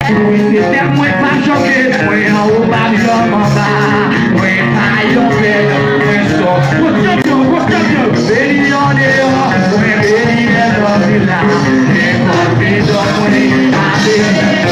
C'était moins pas choqué, moins en haut, pas bien en bas. Moins pas yombé, moins sauf. What's up, Béni en dehors, moins béni dans le village. Et quand t'es dans mon lit,